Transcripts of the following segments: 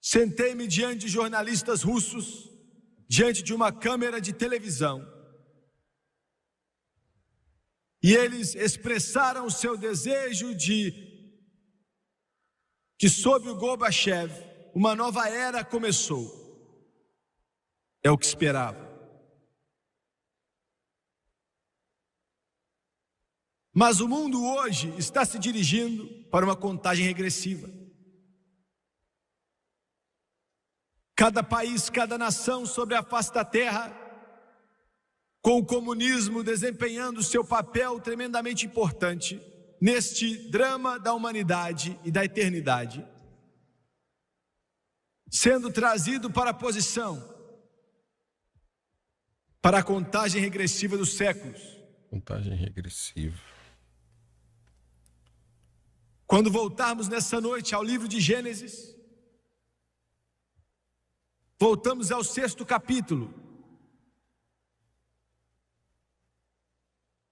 Sentei-me diante de jornalistas russos, diante de uma câmera de televisão, e eles expressaram o seu desejo de que sob o Gorbachev uma nova era começou. É o que esperava. Mas o mundo hoje está se dirigindo para uma contagem regressiva. Cada país, cada nação sobre a face da terra, com o comunismo desempenhando seu papel tremendamente importante neste drama da humanidade e da eternidade, sendo trazido para a posição, para a contagem regressiva dos séculos. Contagem regressiva. Quando voltarmos nessa noite ao livro de Gênesis, voltamos ao 6º capítulo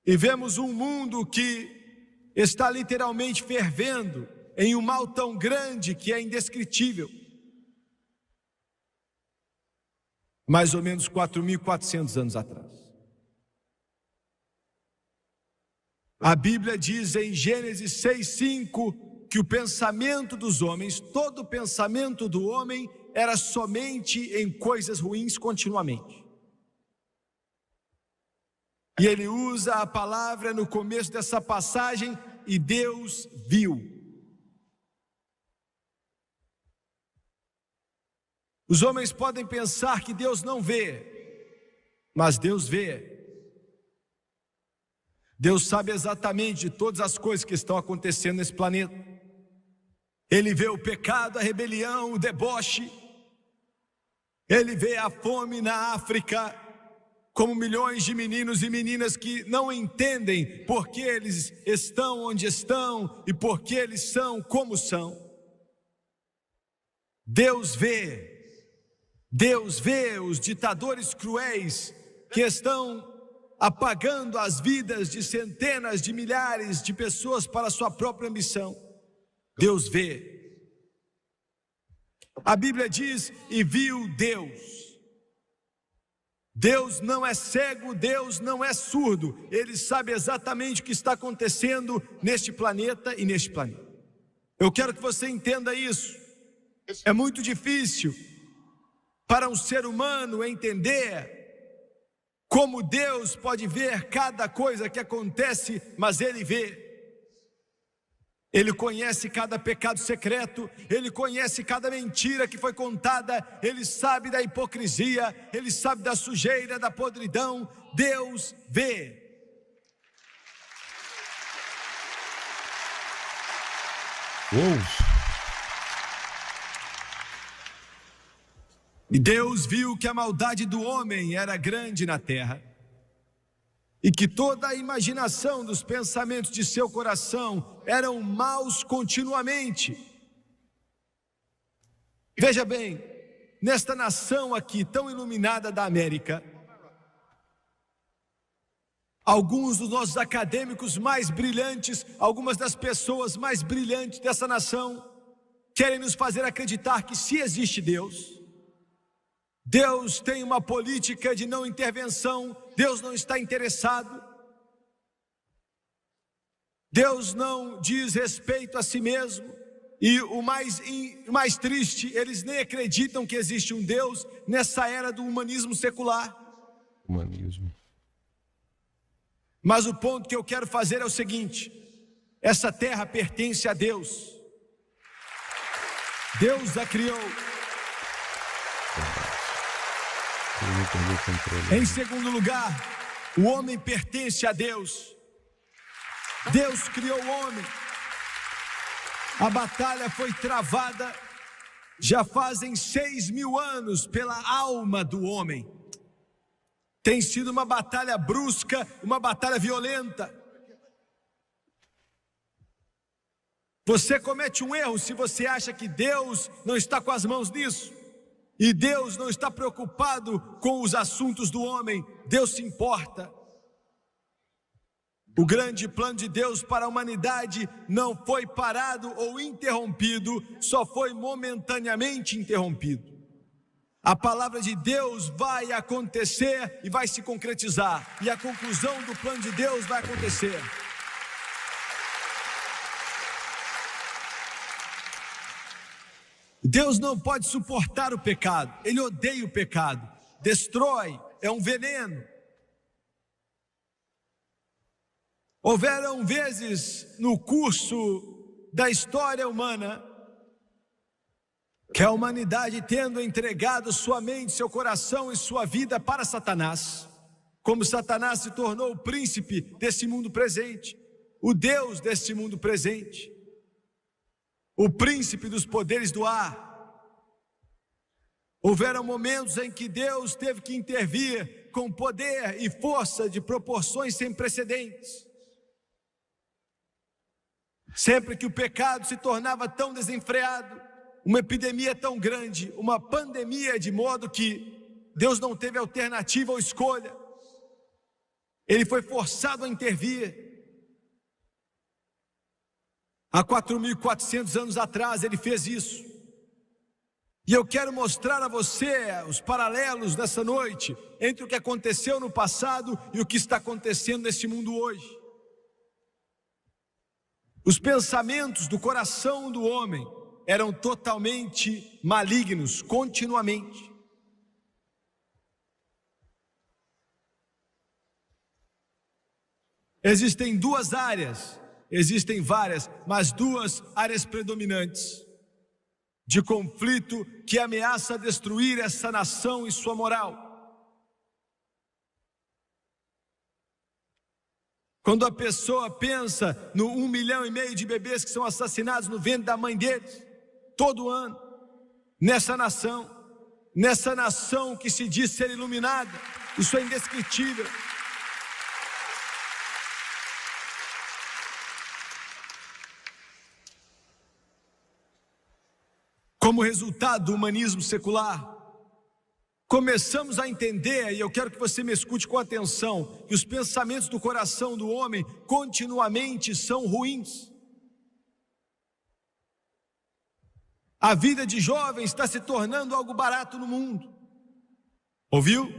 e vemos um mundo que está literalmente fervendo em um mal tão grande que é indescritível. Mais ou menos 4.400 anos atrás. A Bíblia diz em Gênesis 6:5 que o pensamento dos homens, todo o pensamento do homem era somente em coisas ruins continuamente. E ele usa a palavra no começo dessa passagem, e Deus viu. Os homens podem pensar que Deus não vê, mas Deus vê. Deus sabe exatamente de todas as coisas que estão acontecendo nesse planeta. Ele vê o pecado, a rebelião, o deboche. Ele vê a fome na África, como milhões de meninos e meninas que não entendem por que eles estão onde estão e por que eles são como são. Deus vê os ditadores cruéis que estão apagando as vidas de centenas de milhares de pessoas para a sua própria ambição. Deus vê. A Bíblia diz, e viu Deus. Deus não é cego, Deus não é surdo. Ele sabe exatamente o que está acontecendo neste planeta e neste planeta. Eu quero que você entenda isso. É muito difícil para um ser humano entender como Deus pode ver cada coisa que acontece, mas Ele vê. Ele conhece cada pecado secreto, Ele conhece cada mentira que foi contada, Ele sabe da hipocrisia, Ele sabe da sujeira, da podridão. Deus vê. E Deus viu que a maldade do homem era grande na terra, e que toda a imaginação dos pensamentos de seu coração eram maus continuamente. Veja bem, nesta nação aqui tão iluminada da América, alguns dos nossos acadêmicos mais brilhantes, algumas das pessoas mais brilhantes dessa nação, querem nos fazer acreditar que se existe Deus, Deus tem uma política de não intervenção, Deus não está interessado, Deus não diz respeito a si mesmo, e o mais triste, eles nem acreditam que existe um Deus nessa era do humanismo secular. Mas o ponto que eu quero fazer é o seguinte: essa terra pertence a Deus, Deus a criou. Em segundo lugar, o homem pertence a Deus. Deus criou o homem. A batalha foi travada já fazem 6.000 anos pela alma do homem. Tem sido uma batalha brusca, uma batalha violenta. Você comete um erro se você acha que Deus não está com as mãos nisso. E Deus não está preocupado com os assuntos do homem. Deus se importa. O grande plano de Deus para a humanidade não foi parado ou interrompido, só foi momentaneamente interrompido. A palavra de Deus vai acontecer e vai se concretizar, e a conclusão do plano de Deus vai acontecer. Deus não pode suportar o pecado, Ele odeia o pecado, destrói, é um veneno. Houveram vezes no curso da história humana que a humanidade, tendo entregado sua mente, seu coração e sua vida para Satanás, como Satanás se tornou o príncipe desse mundo presente, o Deus desse mundo presente, o príncipe dos poderes do ar. Houveram momentos em que Deus teve que intervir com poder e força de proporções sem precedentes. Sempre que o pecado se tornava tão desenfreado, uma epidemia tão grande, uma pandemia, de modo que Deus não teve alternativa ou escolha, Ele foi forçado a intervir. Há 4.400 anos atrás Ele fez isso. E eu quero mostrar a você os paralelos nessa noite entre o que aconteceu no passado e o que está acontecendo nesse mundo hoje. Os pensamentos do coração do homem eram totalmente malignos, continuamente. Existem duas áreas, existem várias, mas duas áreas predominantes de conflito que ameaça destruir essa nação e sua moral. Quando a pessoa pensa no 1,5 milhão de bebês que são assassinados no ventre da mãe deles, todo ano, nessa nação que se diz ser iluminada, isso é indescritível. Como resultado do humanismo secular, começamos a entender, e eu quero que você me escute com atenção, que os pensamentos do coração do homem continuamente são ruins. A vida de jovens está se tornando algo barato no mundo. Ouviu?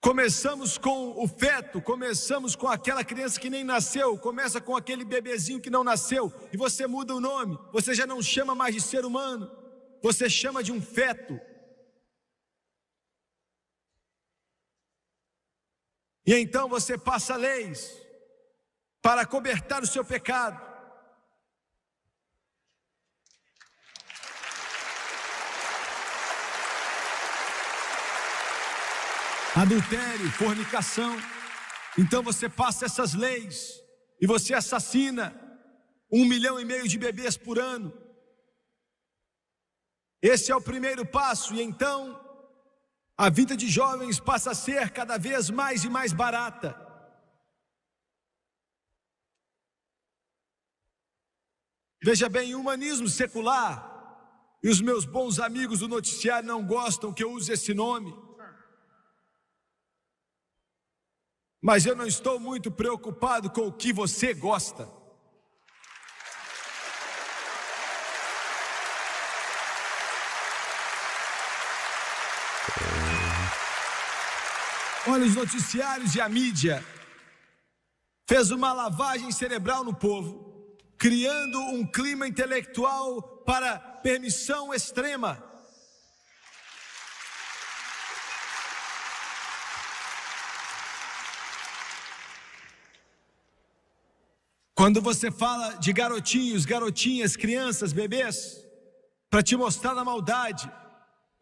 Começamos com o feto, começamos com aquela criança que nem nasceu, começa com aquele bebezinho que não nasceu, e você muda o nome, você já não chama mais de ser humano, você chama de um feto. E então você passa leis para cobertar o seu pecado. Adultério, fornicação. Então você passa essas leis e você assassina 1,5 milhão de bebês por ano. Esse é o primeiro passo, e então a vida de jovens passa a ser cada vez mais e mais barata. Veja bem, o humanismo secular, e os meus bons amigos do noticiário não gostam que eu use esse nome, mas eu não estou muito preocupado com o que você gosta. Olha, os noticiários e a mídia fez uma lavagem cerebral no povo, criando um clima intelectual para permissão extrema. Quando você fala de garotinhos, garotinhas, crianças, bebês, para te mostrar a maldade.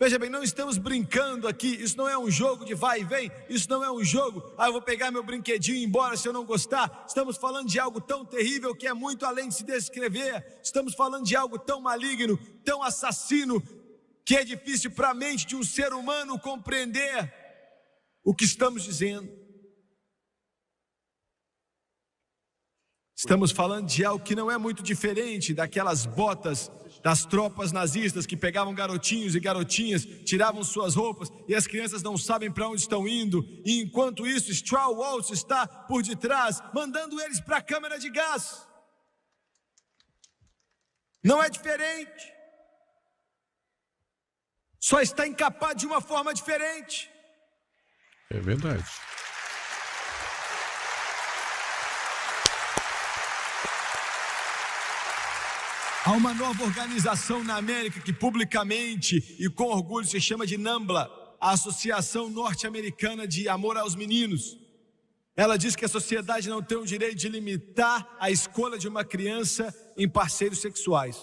Veja bem, não estamos brincando aqui, isso não é um jogo de vai e vem, isso não é um jogo, eu vou pegar meu brinquedinho e ir embora se eu não gostar. Estamos falando de algo tão terrível que é muito além de se descrever. Estamos falando de algo tão maligno, tão assassino, que é difícil para a mente de um ser humano compreender o que estamos dizendo. Estamos falando de algo que não é muito diferente daquelas botas das tropas nazistas que pegavam garotinhos e garotinhas, tiravam suas roupas e as crianças não sabem para onde estão indo. E enquanto isso, Straw Waltz está por detrás, mandando eles para a câmara de gás. Não é diferente. Só está encapado de uma forma diferente. É verdade. Há uma nova organização na América que publicamente e com orgulho se chama de NAMBLA, a Associação Norte-Americana de Amor aos Meninos. Ela diz que a sociedade não tem o direito de limitar a escolha de uma criança em parceiros sexuais.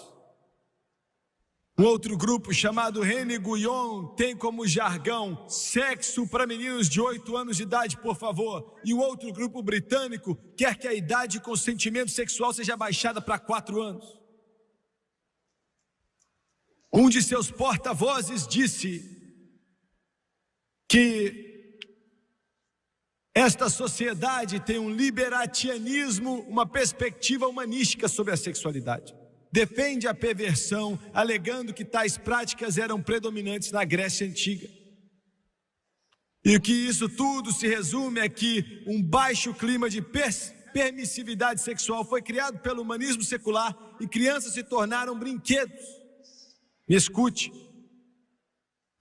Um outro grupo chamado René Guyon tem como jargão sexo para meninos de 8 anos de idade, por favor. E o outro grupo britânico quer que a idade de consentimento sexual seja baixada para 4 anos. Um de seus porta-vozes disse que esta sociedade tem um liberatianismo, uma perspectiva humanística sobre a sexualidade. Defende a perversão, alegando que tais práticas eram predominantes na Grécia Antiga. E que isso tudo se resume é que um baixo clima de permissividade sexual foi criado pelo humanismo secular e crianças se tornaram brinquedos. Me escute.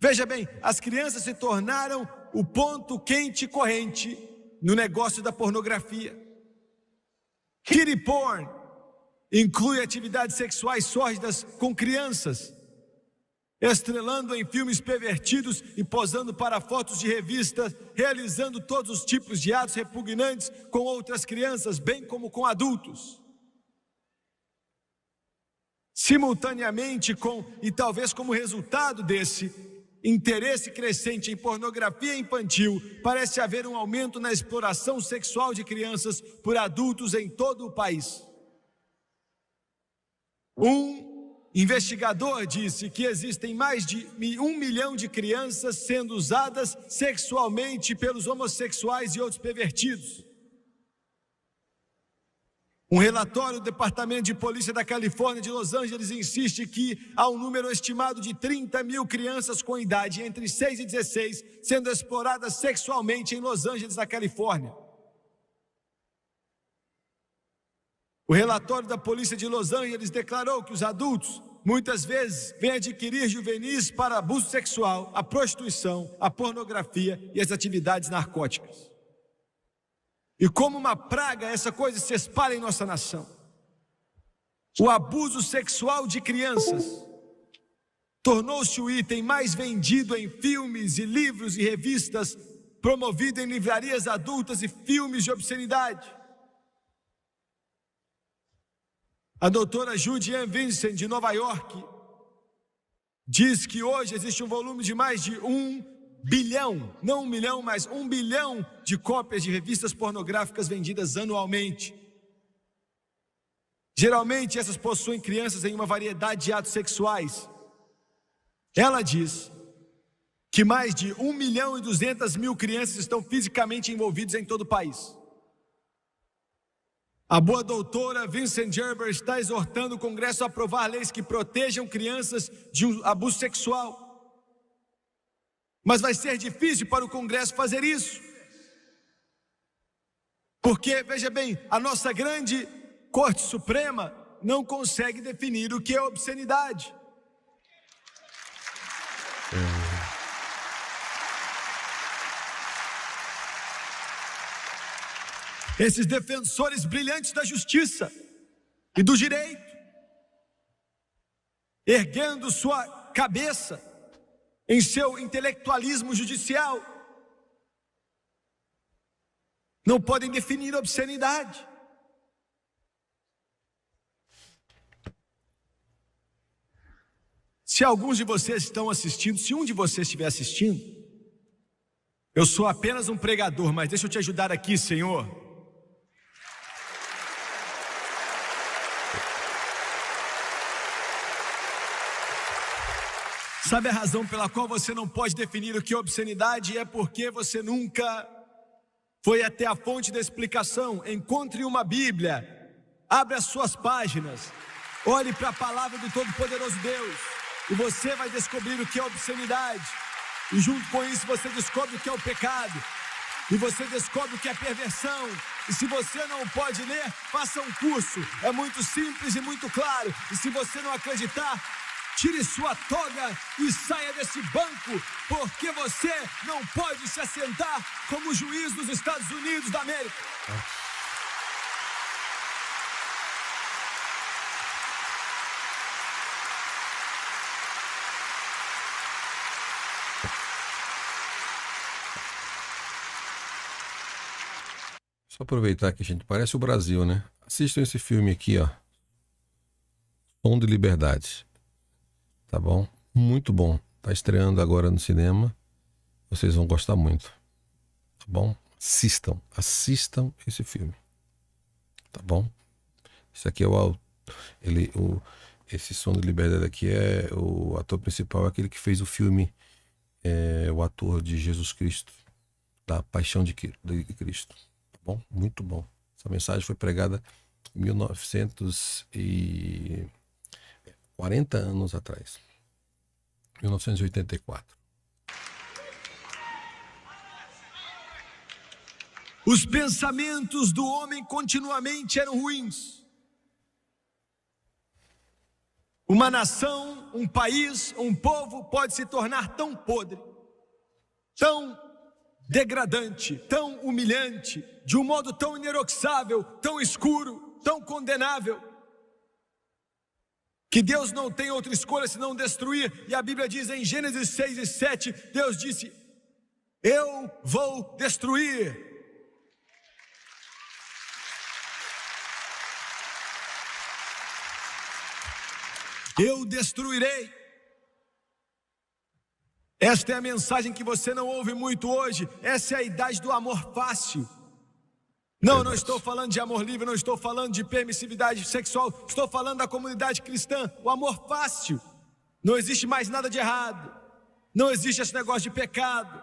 Veja bem, as crianças se tornaram o ponto quente corrente no negócio da pornografia. Kiddie porn inclui atividades sexuais sórdidas com crianças, estrelando em filmes pervertidos e posando para fotos de revistas, realizando todos os tipos de atos repugnantes com outras crianças, bem como com adultos. Simultaneamente e talvez como resultado desse interesse crescente em pornografia infantil, parece haver um aumento na exploração sexual de crianças por adultos em todo o país. Um investigador disse que existem mais de 1 milhão de crianças sendo usadas sexualmente pelos homossexuais e outros pervertidos. Um relatório do Departamento de Polícia da Califórnia de Los Angeles insiste que há um número estimado de 30 mil crianças com idade entre 6 e 16 sendo exploradas sexualmente em Los Angeles, na Califórnia. O relatório da Polícia de Los Angeles declarou que os adultos muitas vezes vêm adquirir juvenis para abuso sexual, a prostituição, a pornografia e as atividades narcóticas. E como uma praga, essa coisa se espalha em nossa nação. O abuso sexual de crianças tornou-se o item mais vendido em filmes e livros e revistas, promovido em livrarias adultas e filmes de obscenidade. A doutora Judy Vincent, de Nova York, diz que hoje existe um volume de mais de 1 bilhão, não 1 milhão, mas 1 bilhão de cópias de revistas pornográficas vendidas anualmente. Geralmente essas possuem crianças em uma variedade de atos sexuais. Ela diz que mais de 1 milhão e 200 mil crianças estão fisicamente envolvidas em todo o país. A boa doutora Vincent Gerber está exortando o Congresso a aprovar leis que protejam crianças de um abuso sexual. Mas vai ser difícil para o Congresso fazer isso. Porque, veja bem, a nossa grande Corte Suprema não consegue definir o que é obscenidade. Esses defensores brilhantes da justiça e do direito, erguendo sua cabeça em seu intelectualismo judicial, não podem definir obscenidade. Se alguns de vocês estão assistindo, se um de vocês estiver assistindo, eu sou apenas um pregador, mas deixa eu te ajudar aqui, Senhor. Sabe a razão pela qual você não pode definir o que é obscenidade? É porque você nunca foi até a fonte da explicação. Encontre uma Bíblia Abre as suas páginas, olhe para a palavra do Todo-Poderoso Deus, e você vai descobrir o que é obscenidade, e junto com isso você descobre o que é o pecado, e você descobre o que é perversão. E se você não pode ler, faça um curso, é muito simples e muito claro. E se você não acreditar, tire sua toga e saia desse banco, porque você não pode se assentar como juiz dos Estados Unidos da América. Só aproveitar que, gente, parece o Brasil, né? Assistam esse filme aqui, ó. Som de Liberdade. Tá bom? Muito bom. Tá estreando agora no cinema. Vocês vão gostar muito. Tá bom? Assistam esse filme. Tá bom? Isso aqui é esse Som de Liberdade aqui é o ator principal, é aquele que fez o filme, o ator de Jesus Cristo, da Paixão de Cristo. Tá bom? Muito bom. Essa mensagem foi pregada em 1940 anos atrás. 1984. Os pensamentos do homem continuamente eram ruins. Uma nação, um país, um povo pode se tornar tão podre, tão degradante, tão humilhante, de um modo tão ineroxável, tão escuro, tão condenável, que Deus não tem outra escolha senão destruir. E a Bíblia diz em Gênesis 6 e 7, Deus disse: eu vou destruir. Eu destruirei. Esta é a mensagem que você não ouve muito hoje. Essa é a idade do amor fácil. Não estou falando de amor livre, não estou falando de permissividade sexual, estou falando da comunidade cristã, o amor fácil. Não existe mais nada de errado, não existe esse negócio de pecado.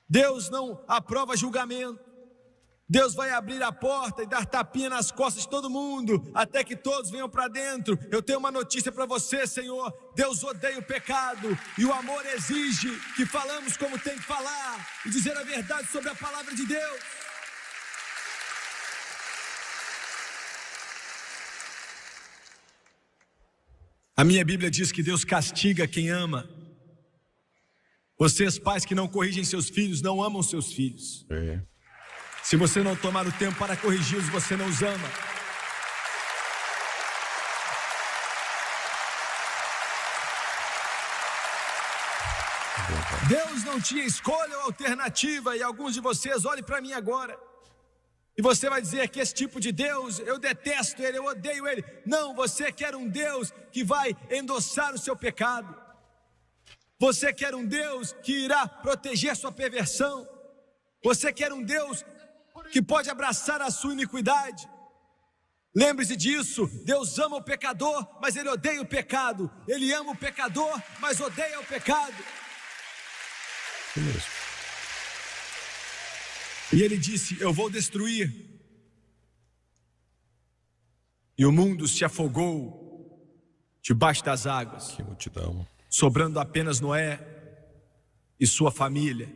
Deus não aprova julgamento. Deus vai abrir a porta e dar tapinha nas costas de todo mundo, até que todos venham para dentro. Eu tenho uma notícia para você, Senhor. Deus odeia o pecado, e o amor exige que falamos como tem que falar, e dizer a verdade sobre a palavra de Deus. A minha Bíblia diz que Deus castiga quem ama. Vocês, pais que não corrigem seus filhos, não amam seus filhos. Se você não tomar o tempo para corrigi-los, você não os ama. Deus não tinha escolha ou alternativa, e alguns de vocês, olhem para mim agora, e você vai dizer que esse tipo de Deus, eu detesto ele, eu odeio ele. Não, você quer um Deus que vai endossar o seu pecado. Você quer um Deus que irá proteger sua perversão. Você quer um Deus que pode abraçar a sua iniquidade. Lembre-se disso. Deus ama o pecador, mas Ele odeia o pecado. Ele ama o pecador, mas odeia o pecado. É mesmo. E Ele disse: eu vou destruir. E o mundo se afogou debaixo das águas. Que multidão. Sobrando apenas Noé e sua família.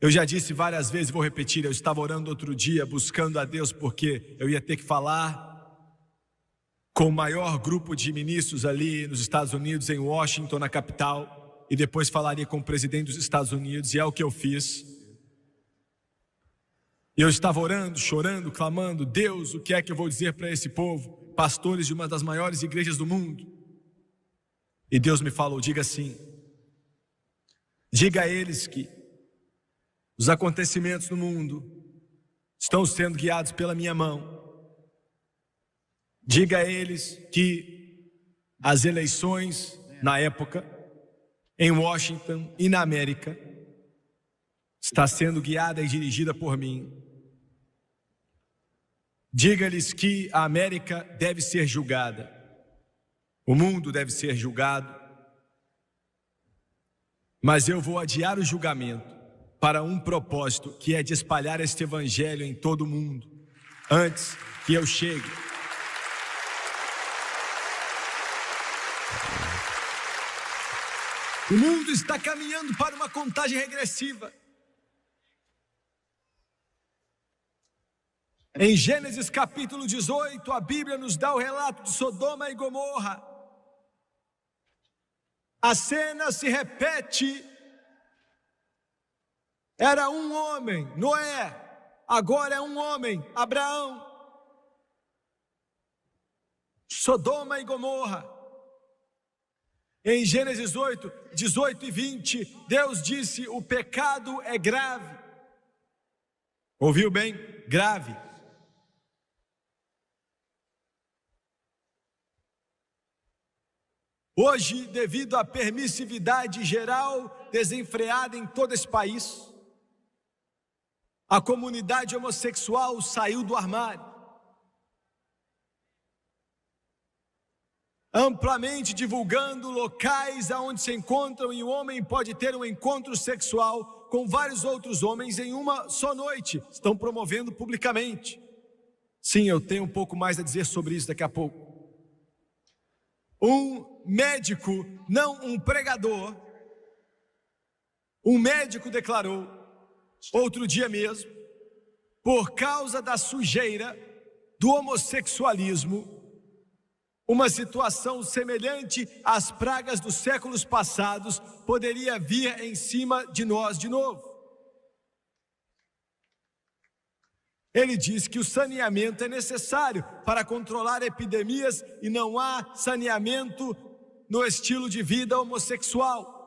Eu já disse várias vezes, vou repetir, eu estava orando outro dia, buscando a Deus, porque eu ia ter que falar com o maior grupo de ministros ali nos Estados Unidos, em Washington, na capital, e depois falaria com o presidente dos Estados Unidos, e é o que eu fiz. E eu estava orando, chorando, clamando: Deus, o que é que eu vou dizer para esse povo, pastores de uma das maiores igrejas do mundo? E Deus me falou: diga assim, diga a eles que os acontecimentos no mundo estão sendo guiados pela minha mão. Diga a eles que as eleições na época, em Washington e na América, está sendo guiada e dirigida por mim. Diga-lhes que a América deve ser julgada, o mundo deve ser julgado, mas eu vou adiar o julgamento para um propósito, que é de espalhar este evangelho em todo o mundo, antes que eu chegue. O mundo está caminhando para uma contagem regressiva. Em Gênesis capítulo 18, a Bíblia nos dá o relato de Sodoma e Gomorra. A cena se repete. Era um homem, Noé, agora é um homem, Abraão. Sodoma e Gomorra. Em Gênesis 8, 18 e 20, Deus disse: o pecado é grave. Ouviu bem? Grave. Hoje, devido à permissividade geral desenfreada em todo esse país, a comunidade homossexual saiu do armário. Amplamente divulgando locais aonde se encontram e o homem pode ter um encontro sexual com vários outros homens em uma só noite. Estão promovendo publicamente. Sim, eu tenho um pouco mais a dizer sobre isso daqui a pouco. Um médico, não um pregador, um médico declarou, outro dia mesmo, por causa da sujeira do homossexualismo, uma situação semelhante às pragas dos séculos passados poderia vir em cima de nós de novo. Ele diz que o saneamento é necessário para controlar epidemias e não há saneamento no estilo de vida homossexual.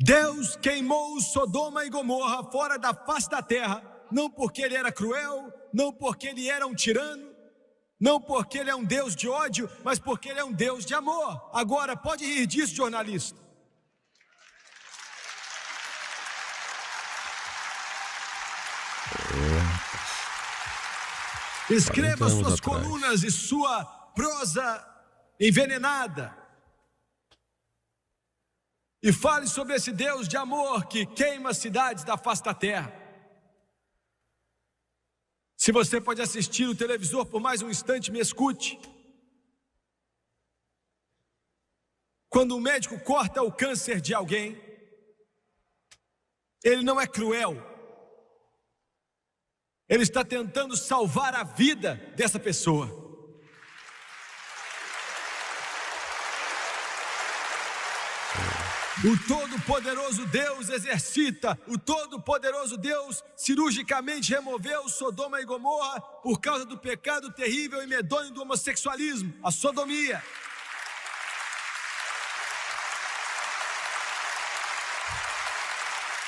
Deus queimou Sodoma e Gomorra fora da face da terra, não porque ele era cruel, não porque ele era um tirano, não porque ele é um Deus de ódio, mas porque ele é um Deus de amor. Agora, pode rir disso, jornalista. Escreva suas colunas e sua prosa envenenada. E fale sobre esse Deus de amor que queima as cidades da face da terra. Se você pode assistir o televisor por mais um instante, me escute. Quando um médico corta o câncer de alguém, ele não é cruel. Ele está tentando salvar a vida dessa pessoa. O Todo-Poderoso Deus exercita, o Todo-Poderoso Deus cirurgicamente removeu Sodoma e Gomorra por causa do pecado terrível e medonho do homossexualismo, a sodomia.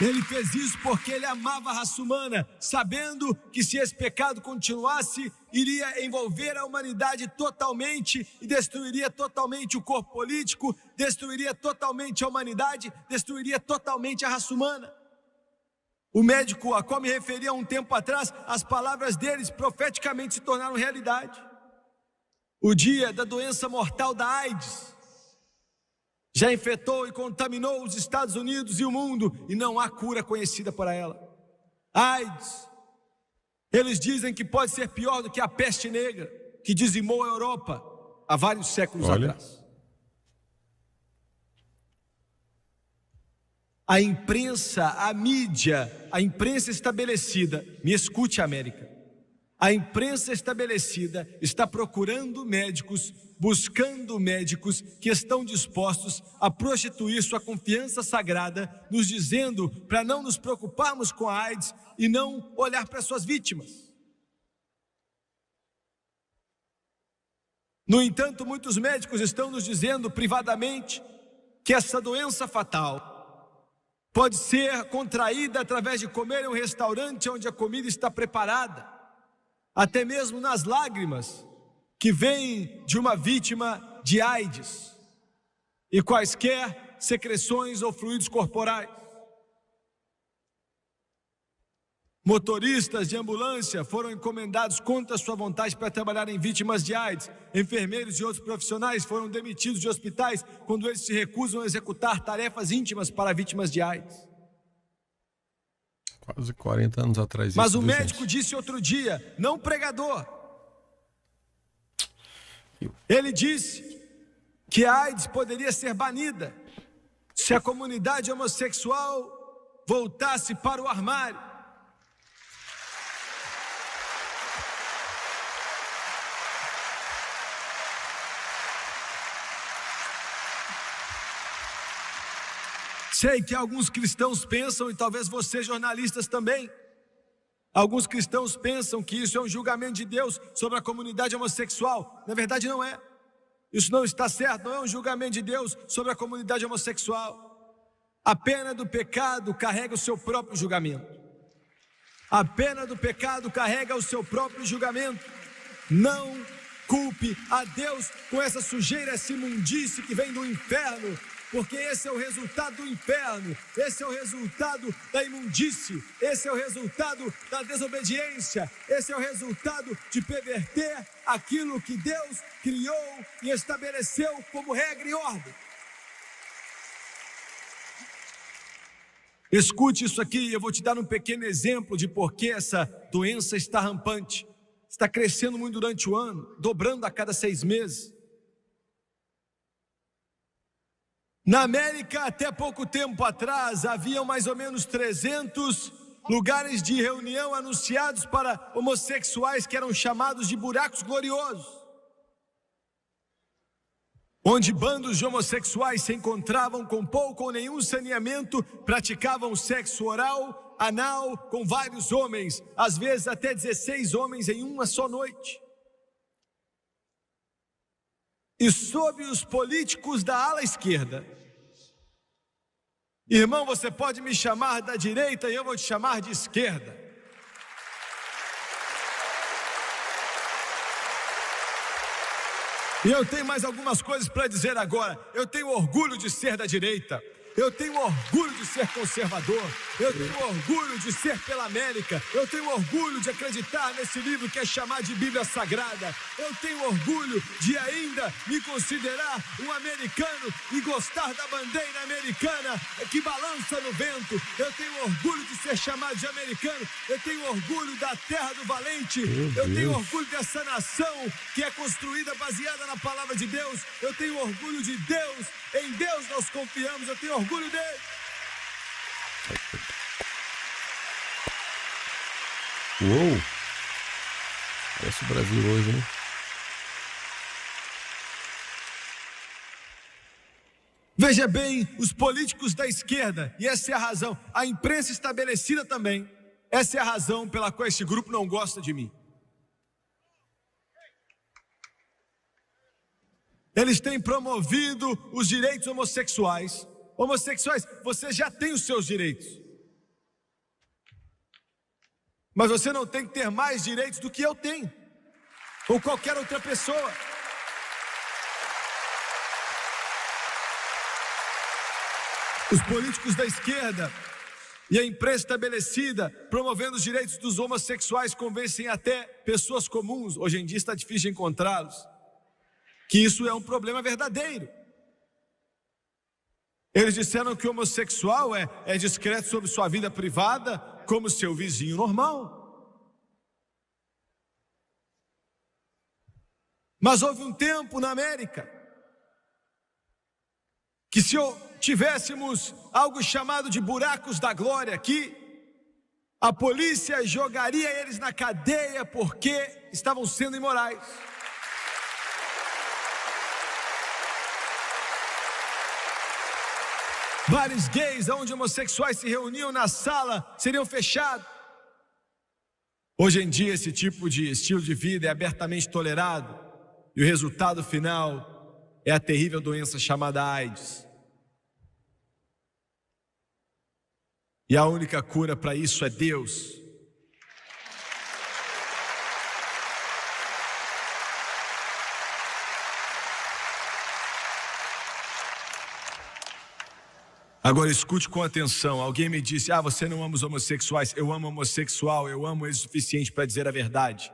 Ele fez isso porque ele amava a raça humana, sabendo que se esse pecado continuasse, iria envolver a humanidade totalmente e destruiria totalmente o corpo político, destruiria totalmente a humanidade, destruiria totalmente a raça humana. O médico a qual me referi há um tempo atrás, as palavras deles profeticamente se tornaram realidade. O dia da doença mortal da AIDS já infectou e contaminou os Estados Unidos e o mundo, e não há cura conhecida para ela. AIDS, eles dizem que pode ser pior do que a peste negra, que dizimou a Europa há vários séculos atrás. A imprensa, a mídia, a imprensa estabelecida, me escute, América, a imprensa estabelecida está procurando médicos, buscando médicos que estão dispostos a prostituir sua confiança sagrada, nos dizendo para não nos preocuparmos com a AIDS e não olhar para suas vítimas. No entanto, muitos médicos estão nos dizendo privadamente que essa doença fatal pode ser contraída através de comer em um restaurante onde a comida está preparada, até mesmo nas lágrimas que vêm de uma vítima de AIDS e quaisquer secreções ou fluidos corporais. Motoristas de ambulância foram encomendados contra sua vontade para trabalhar em vítimas de AIDS. Enfermeiros e outros profissionais foram demitidos de hospitais quando eles se recusam a executar tarefas íntimas para vítimas de AIDS. Quase 40 anos atrás. Mas o médico disse outro dia, não o pregador. Ele disse que a AIDS poderia ser banida se a comunidade homossexual voltasse para o armário. Sei que alguns cristãos pensam, e talvez vocês jornalistas também, alguns cristãos pensam que isso é um julgamento de Deus sobre a comunidade homossexual. Na verdade não é. Isso não está certo, não é um julgamento de Deus sobre a comunidade homossexual. A pena do pecado carrega o seu próprio julgamento. A pena do pecado carrega o seu próprio julgamento. Não culpe a Deus com essa sujeira, essa imundície que vem do inferno, porque esse é o resultado do inferno, esse é o resultado da imundície, esse é o resultado da desobediência, esse é o resultado de perverter aquilo que Deus criou e estabeleceu como regra e ordem. Escute isso aqui, eu vou te dar um pequeno exemplo de por que essa doença está rampante. Está crescendo muito durante o ano, dobrando a cada 6 meses. Na América, até pouco tempo atrás, havia mais ou menos 300 lugares de reunião anunciados para homossexuais que eram chamados de buracos gloriosos, onde bandos de homossexuais se encontravam com pouco ou nenhum saneamento, praticavam sexo oral, anal com vários homens, às vezes até 16 homens em uma só noite. E sob os políticos da ala esquerda, irmão, você pode me chamar da direita e eu vou te chamar de esquerda. E eu tenho mais algumas coisas para dizer agora. Eu tenho orgulho de ser da direita. Eu tenho orgulho de ser conservador. Eu tenho orgulho de ser pela América. Eu tenho orgulho de acreditar nesse livro que é chamado de Bíblia Sagrada. Eu tenho orgulho de ainda me considerar um americano e gostar da bandeira americana que balança no vento. Eu tenho orgulho de ser chamado de americano. Eu tenho orgulho da terra do valente. Eu tenho orgulho dessa nação que é construída baseada na palavra de Deus. Eu tenho orgulho de Deus. Em Deus nós confiamos. Eu tenho orgulho dele. Uou! Parece o Brasil hoje, hein? Veja bem, os políticos da esquerda, e essa é a razão, a imprensa estabelecida também, essa é a razão pela qual esse grupo não gosta de mim. Eles têm promovido os direitos homossexuais. Homossexuais, você já tem os seus direitos. Mas você não tem que ter mais direitos do que eu tenho, ou qualquer outra pessoa. Os políticos da esquerda e a imprensa estabelecida, promovendo os direitos dos homossexuais, convencem até pessoas comuns, hoje em dia está difícil de encontrá-los, que isso é um problema verdadeiro. Eles disseram que o homossexual é discreto sobre sua vida privada, como seu vizinho normal. Mas houve um tempo na América que, se tivéssemos algo chamado de buracos da glória aqui, a polícia jogaria eles na cadeia porque estavam sendo imorais. Bares gays onde homossexuais se reuniam na sala seriam fechados. Hoje em dia esse tipo de estilo de vida é abertamente tolerado e o resultado final é a terrível doença chamada AIDS. E a única cura para isso é Deus. Agora escute com atenção. Alguém me disse: você não ama os homossexuais. Eu amo homossexual, eu amo ele o suficiente para dizer a verdade.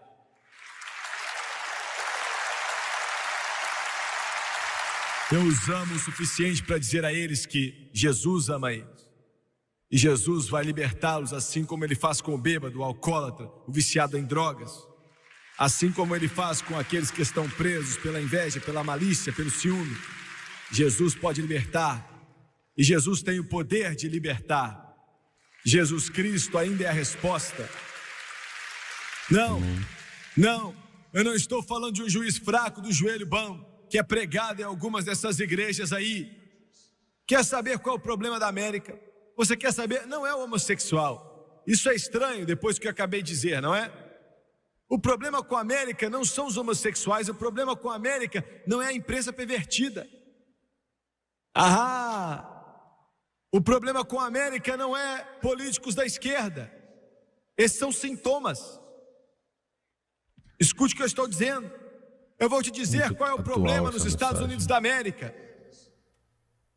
Eu os amo o suficiente para dizer a eles que Jesus ama eles. E Jesus vai libertá-los, assim como ele faz com o bêbado, o alcoólatra, o viciado em drogas. Assim como ele faz com aqueles que estão presos pela inveja, pela malícia, pelo ciúme. Jesus pode libertar. E Jesus tem o poder de libertar. Jesus Cristo ainda é a resposta. Não, eu não estou falando de um juiz fraco do joelho bom, que é pregado em algumas dessas igrejas aí. Quer saber qual é o problema da América? Você quer saber? Não é o homossexual. Isso é estranho depois do que eu acabei de dizer, não é? O problema com a América não são os homossexuais. O problema com a América não é a imprensa pervertida. O problema com a América não é políticos da esquerda. Esses são sintomas. Escute o que eu estou dizendo. Eu vou te dizer qual é o problema nos Estados Unidos da América.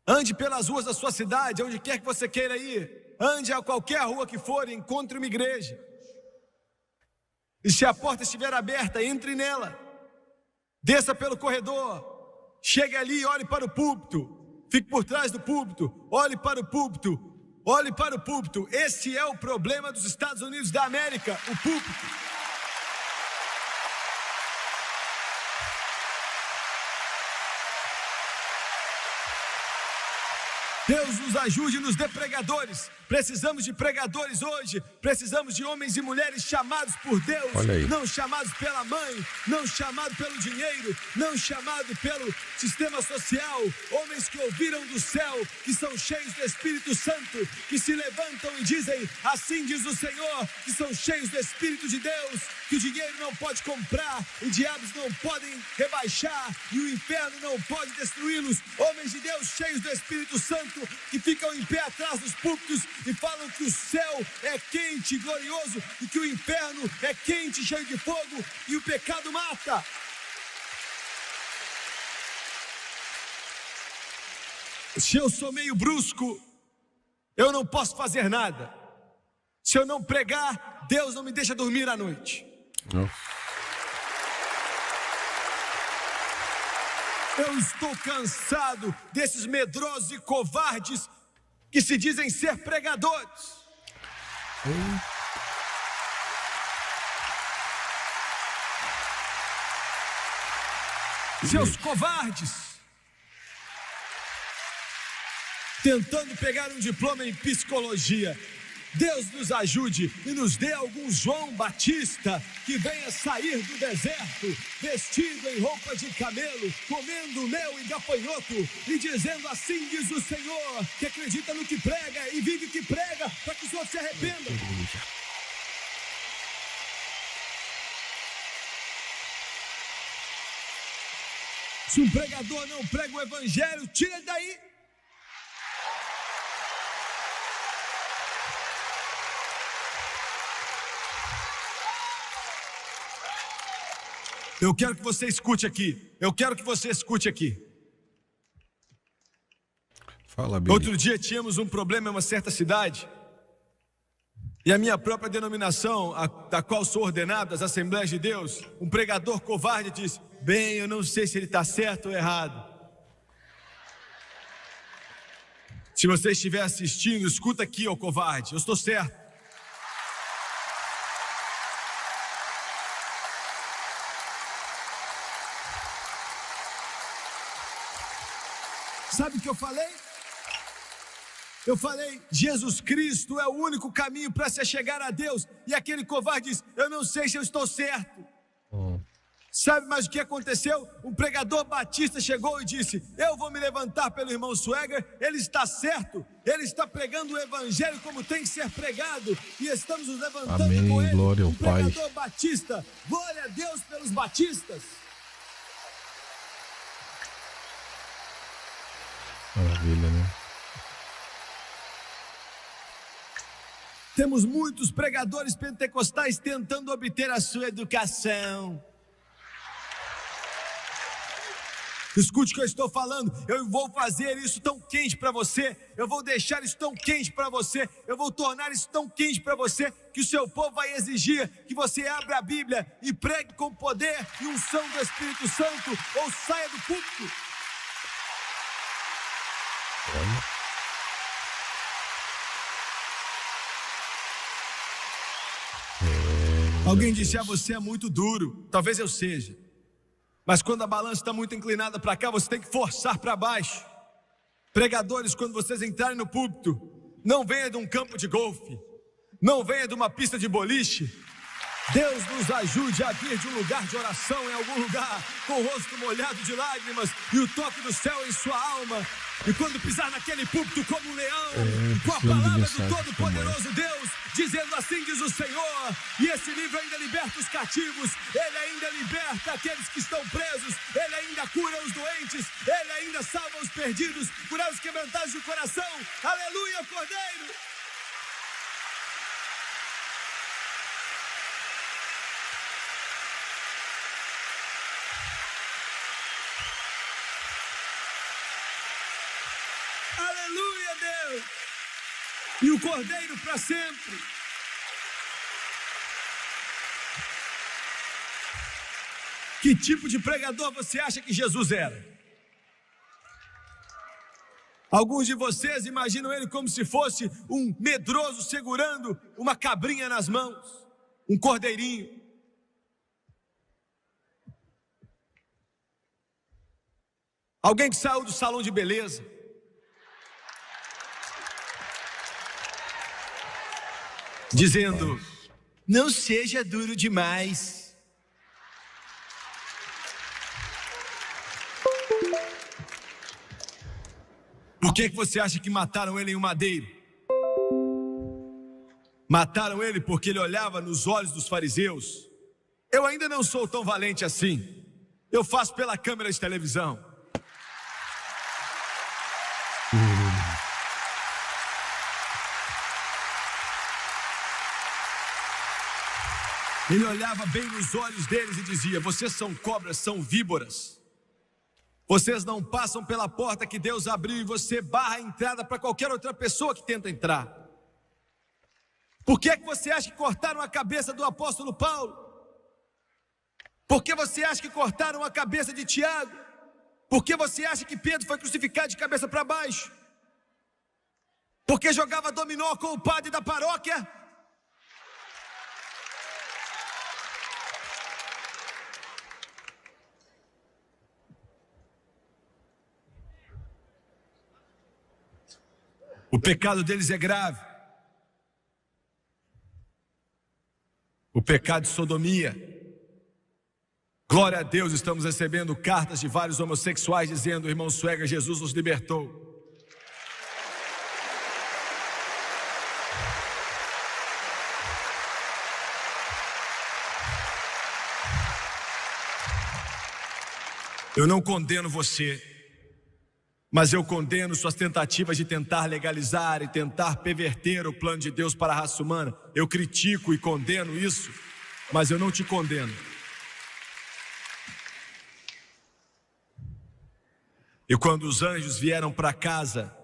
Ande pelas ruas da sua cidade, onde quer que você queira ir. Ande a qualquer rua que for e encontre uma igreja. E se a porta estiver aberta, entre nela. Desça pelo corredor. Chegue ali e olhe para o púlpito. Fique por trás do púlpito. Olhe para o púlpito. Olhe para o púlpito. Esse é o problema dos Estados Unidos da América, o púlpito. Deus nos ajude e nos dê pregadores. Precisamos de pregadores hoje. Precisamos de homens e mulheres chamados por Deus. Não chamados pela mãe, não chamados pelo dinheiro, não chamados pelo sistema social. Homens que ouviram do céu, que são cheios do Espírito Santo, que se levantam e dizem: assim diz o Senhor, que são cheios do Espírito de Deus, que o dinheiro não pode comprar e diabos não podem rebaixar e o inferno não pode destruí-los. Homens de Deus cheios do Espírito Santo, que ficam em pé atrás dos púlpitos e falam que o céu é quente e glorioso e que o inferno é quente, cheio de fogo e o pecado mata. Se eu sou meio brusco, eu não posso fazer nada. Se eu não pregar, Deus não me deixa dormir à noite. Eu estou cansado desses medrosos e covardes que se dizem ser pregadores. Seus covardes, tentando pegar um diploma em psicologia. Deus nos ajude e nos dê algum João Batista que venha sair do deserto, vestido em roupa de camelo, comendo mel e gafanhoto e dizendo: assim diz o Senhor, que acredita no que prega e vive o que prega, para que os outros se arrependam. Se um pregador não prega o evangelho, tira ele daí. Eu quero que você escute aqui. Eu quero que você escute aqui. Fala, Billy. Outro dia tínhamos um problema em uma certa cidade. E a minha própria denominação, da qual sou ordenado, as Assembleias de Deus, um pregador covarde disse: bem, eu não sei se ele está certo ou errado. Se você estiver assistindo, escuta aqui, ó covarde, eu estou certo. Sabe o que eu falei? Eu falei: Jesus Cristo é o único caminho para se chegar a Deus. E aquele covarde diz: eu não sei se eu estou certo. Sabe mais o que aconteceu? Um pregador batista chegou e disse: eu vou me levantar pelo irmão Swagger, ele está certo, ele está pregando o evangelho como tem que ser pregado, e estamos nos levantando. Amém, com ele. glória ao Pai. Pregador batista, glória a Deus pelos batistas. Maravilha, né? Temos muitos pregadores pentecostais tentando obter a sua educação. Escute o que eu estou falando. Eu vou fazer isso tão quente para você. Eu vou deixar isso tão quente para você. Eu vou tornar isso tão quente para você que o seu povo vai exigir que você abra a Bíblia e pregue com poder e unção do Espírito Santo ou saia do púlpito. Alguém disse: você é muito duro. Talvez eu seja. Mas quando a balança está muito inclinada para cá, você tem que forçar para baixo. Pregadores, quando vocês entrarem no púlpito, não venha de um campo de golfe, não venha de uma pista de boliche. Deus nos ajude a vir de um lugar de oração, em algum lugar, com o rosto molhado de lágrimas e o toque do céu em sua alma. E quando pisar naquele púlpito como um leão, com a palavra do Todo-Poderoso Deus, dizendo: assim diz o Senhor, e esse livro ainda liberta os cativos, ele ainda liberta aqueles que estão presos, ele ainda cura os doentes, ele ainda salva os perdidos, curar os quebrantados de coração. Aleluia, Cordeiro! Aleluia, Deus! E o Cordeiro para sempre. Que tipo de pregador você acha que Jesus era? Alguns de vocês imaginam ele como se fosse um medroso segurando uma cabrinha nas mãos, um cordeirinho. Alguém que saiu do salão de beleza. Dizendo: não seja duro demais. Por que você acha que mataram ele em um madeiro? Mataram ele porque ele olhava nos olhos dos fariseus. Eu ainda não sou tão valente assim. Eu faço pela câmera de televisão. Ele olhava bem nos olhos deles e dizia: vocês são cobras, são víboras. Vocês não passam pela porta que Deus abriu e você barra a entrada para qualquer outra pessoa que tenta entrar. Por que você acha que cortaram a cabeça do apóstolo Paulo? Por que você acha que cortaram a cabeça de Tiago? Por que você acha que Pedro foi crucificado de cabeça para baixo? Porque jogava dominó com o padre da paróquia? O pecado deles é grave. O pecado de sodomia. Glória a Deus, estamos recebendo cartas de vários homossexuais dizendo: irmão Suega, Jesus nos libertou. Eu não condeno você, mas eu condeno suas tentativas de tentar legalizar e tentar perverter o plano de Deus para a raça humana. Eu critico e condeno isso, mas eu não te condeno. E quando os anjos vieram para a casa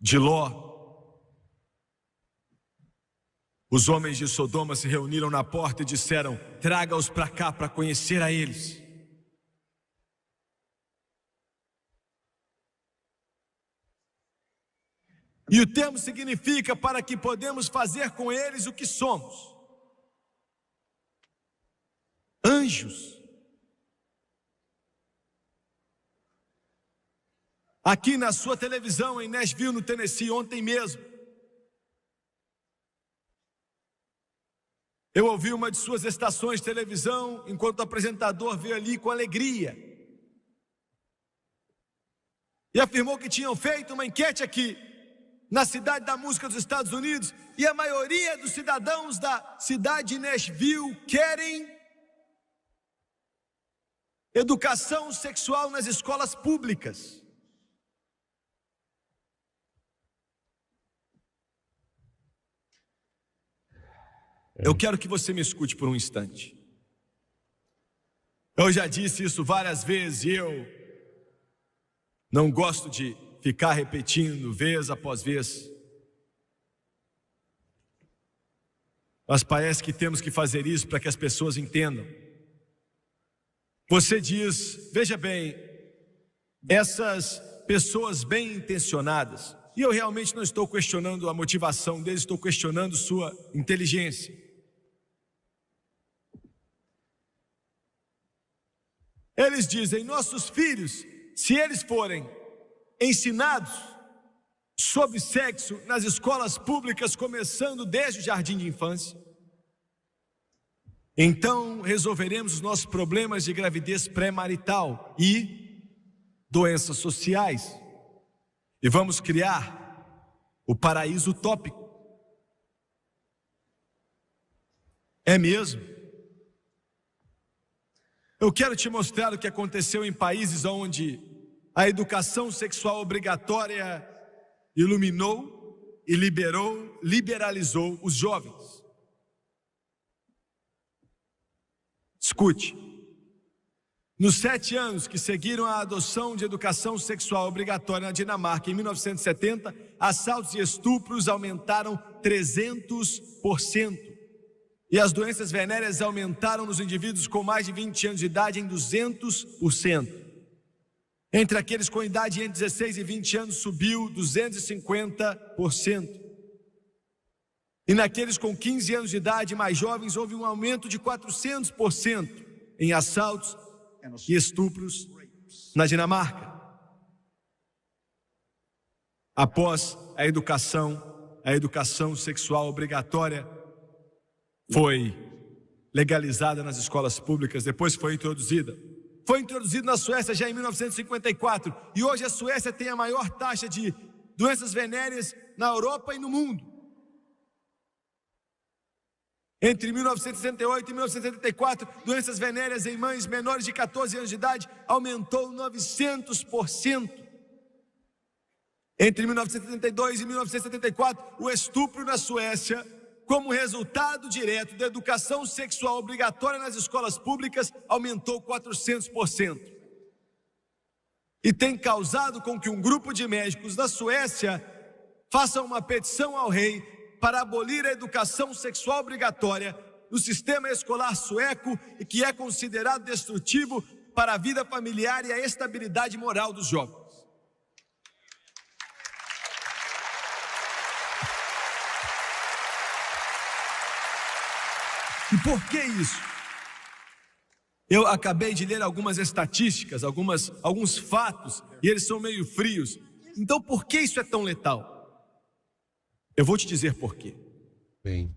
de Ló, os homens de Sodoma se reuniram na porta e disseram: traga-os para cá para conhecer a eles. E o termo significa: para que podemos fazer com eles o que somos. Anjos. Aqui na sua televisão em Nashville, no Tennessee, ontem mesmo, eu ouvi uma de suas estações de televisão enquanto o apresentador veio ali com alegria e afirmou que tinham feito uma enquete aqui na cidade da música dos Estados Unidos, e a maioria dos cidadãos da cidade de Nashville querem educação sexual nas escolas públicas. Eu quero que você me escute por um instante. Eu já disse isso várias vezes e eu não gosto de ficar repetindo vez após vez. Mas parece que temos que fazer isso para que as pessoas entendam. Você diz, veja bem, essas pessoas bem intencionadas, e eu realmente não estou questionando a motivação deles, estou questionando sua inteligência. Eles dizem, nossos filhos, se eles forem ensinados sobre sexo nas escolas públicas, começando desde o jardim de infância, então resolveremos os nossos problemas de gravidez pré-marital e doenças sociais, e vamos criar o paraíso utópico. É mesmo? Eu quero te mostrar o que aconteceu em países onde a educação sexual obrigatória iluminou e liberalizou os jovens. Escute, nos 7 anos que seguiram a adoção de educação sexual obrigatória na Dinamarca, em 1970, assaltos e estupros aumentaram 300%. E as doenças venéreas aumentaram nos indivíduos com mais de 20 anos de idade em 200%. Entre aqueles com idade entre 16 e 20 anos subiu 250%. E naqueles com 15 anos de idade mais jovens houve um aumento de 400% em assaltos e estupros na Dinamarca. Após a educação sexual obrigatória foi legalizada nas escolas públicas, depois foi introduzida. Foi introduzido na Suécia já em 1954 e hoje a Suécia tem a maior taxa de doenças venéreas na Europa e no mundo. Entre 1968 e 1974, doenças venéreas em mães menores de 14 anos de idade aumentou 900%. Entre 1972 e 1974, o estupro na Suécia, como resultado direto da educação sexual obrigatória nas escolas públicas, aumentou 400%. E tem causado com que um grupo de médicos da Suécia faça uma petição ao rei para abolir a educação sexual obrigatória no sistema escolar sueco, e que é considerado destrutivo para a vida familiar e a estabilidade moral dos jovens. E por que isso? Eu acabei de ler algumas estatísticas, alguns fatos, e eles são meio frios. Então por que isso é tão letal? Eu vou te dizer por quê. Bem.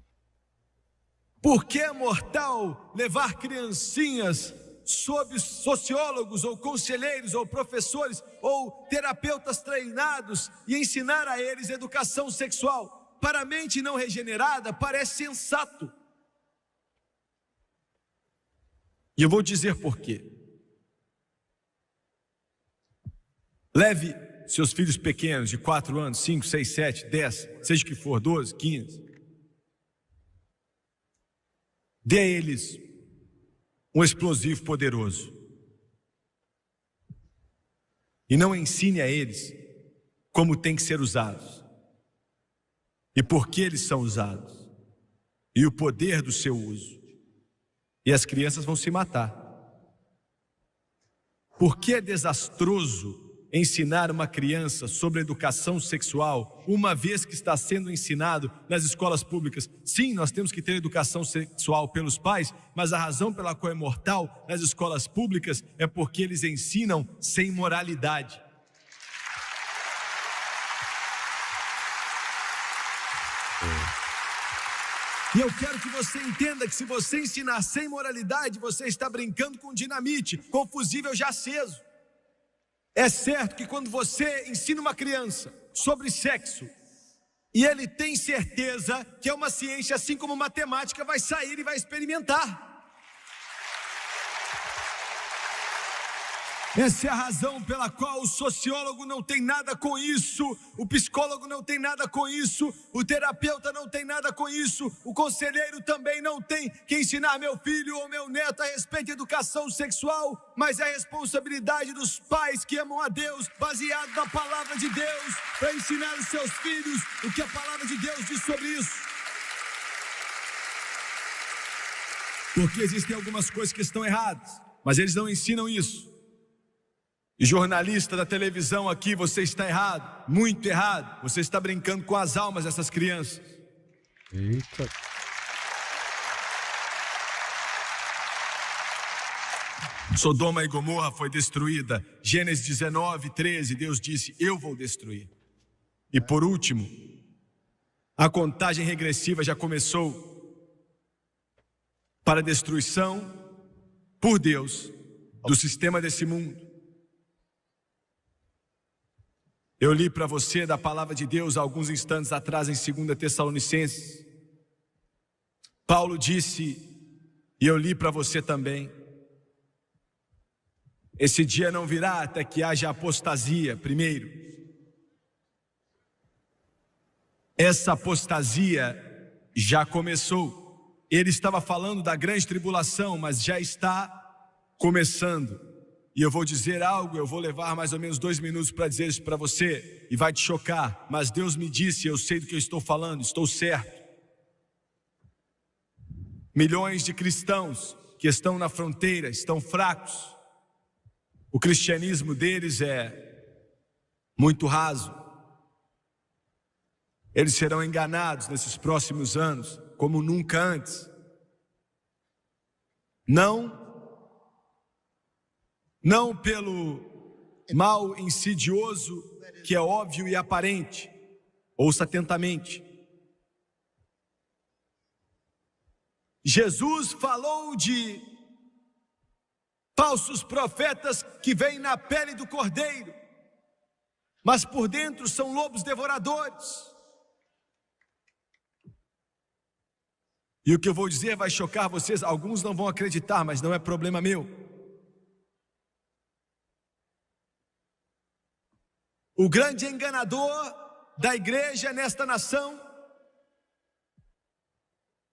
Por que é mortal levar criancinhas sob sociólogos ou conselheiros ou professores ou terapeutas treinados e ensinar a eles educação sexual? Para a mente não regenerada parece sensato. E eu vou dizer por quê. Leve seus filhos pequenos de 4 anos, 5, 6, 7, 10, seja o que for, 12, 15. Dê a eles um explosivo poderoso. E não ensine a eles como tem que ser usados. E por que eles são usados. E o poder do seu uso. E as crianças vão se matar. Por que é desastroso ensinar uma criança sobre educação sexual, uma vez que está sendo ensinado nas escolas públicas? Sim, nós temos que ter educação sexual pelos pais, mas a razão pela qual é mortal nas escolas públicas é porque eles ensinam sem moralidade. E eu quero que você entenda que se você ensinar sem moralidade, você está brincando com dinamite, com fusível já aceso. É certo que quando você ensina uma criança sobre sexo, e ele tem certeza que é uma ciência, assim como matemática, vai sair e vai experimentar. Essa é a razão pela qual o sociólogo não tem nada com isso, o psicólogo não tem nada com isso, o terapeuta não tem nada com isso, o conselheiro também não tem que ensinar meu filho ou meu neto a respeito de educação sexual, mas é a responsabilidade dos pais que amam a Deus, baseado na palavra de Deus, para ensinar os seus filhos o que a palavra de Deus diz sobre isso. Porque existem algumas coisas que estão erradas, mas eles não ensinam isso. E jornalista da televisão aqui, você está errado, muito errado. Você está brincando com as almas dessas crianças. Eita. Sodoma e Gomorra foi destruída. Gênesis 19, 13, Deus disse, eu vou destruir. E por último, a contagem regressiva já começou para a destruição por Deus do sistema desse mundo. Eu li para você da palavra de Deus há alguns instantes atrás em 2 Tessalonicenses. Paulo disse, e eu li para você também, esse dia não virá até que haja apostasia primeiro. Essa apostasia já começou. Ele estava falando da grande tribulação, mas já está começando. E eu vou dizer algo, eu vou levar mais ou menos 2 minutos para dizer isso para você, e vai te chocar, mas Deus me disse, eu sei do que eu estou falando, estou certo. Milhões de cristãos que estão na fronteira, estão fracos. O cristianismo deles é muito raso. Eles serão enganados nesses próximos anos, como nunca antes. Não pelo mal insidioso que é óbvio e aparente. Ouça atentamente. Jesus falou de falsos profetas que vêm na pele do cordeiro, mas por dentro são lobos devoradores. E o que eu vou dizer vai chocar vocês, alguns não vão acreditar, mas não é problema meu. O grande enganador da igreja nesta nação,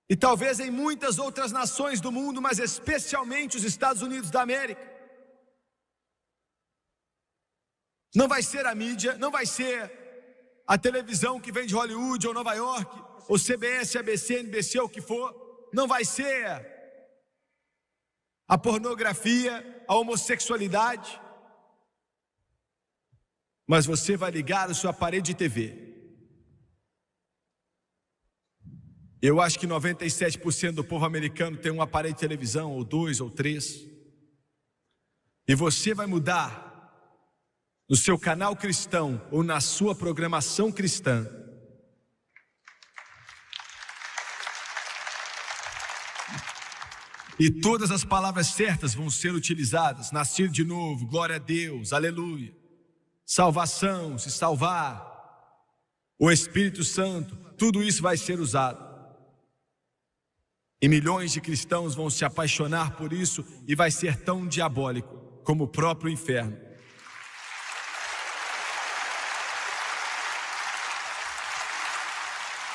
e talvez em muitas outras nações do mundo, mas especialmente os Estados Unidos da América, não vai ser a mídia, não vai ser a televisão que vem de Hollywood ou Nova York, ou CBS, ABC, NBC, o que for, não vai ser a pornografia, a homossexualidade, mas você vai ligar a sua parede de TV. Eu acho que 97% do povo americano tem um aparelho de televisão, ou 2 ou 3. E você vai mudar no seu canal cristão ou na sua programação cristã e todas as palavras certas vão ser utilizadas. Nascer de novo, glória a Deus, aleluia. Salvação, se salvar, o Espírito Santo, tudo isso vai ser usado. E milhões de cristãos vão se apaixonar por isso e vai ser tão diabólico como o próprio inferno.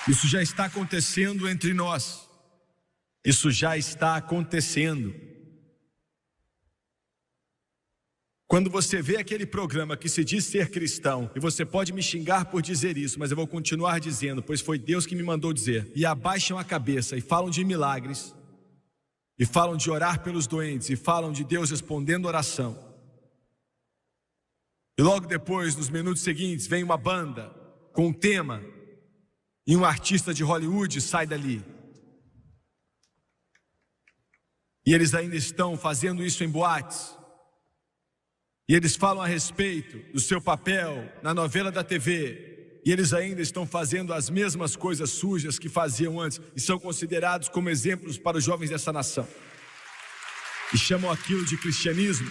Isso já está acontecendo entre nós. Isso já está acontecendo. Quando você vê aquele programa que se diz ser cristão, e você pode me xingar por dizer isso, mas eu vou continuar dizendo, pois foi Deus que me mandou dizer, e abaixam a cabeça e falam de milagres, e falam de orar pelos doentes, e falam de Deus respondendo oração. E logo depois, nos minutos seguintes, vem uma banda com um tema, e um artista de Hollywood sai dali. E eles ainda estão fazendo isso em boates. E eles falam a respeito do seu papel na novela da TV. E eles ainda estão fazendo as mesmas coisas sujas que faziam antes. E são considerados como exemplos para os jovens dessa nação. E chamam aquilo de cristianismo.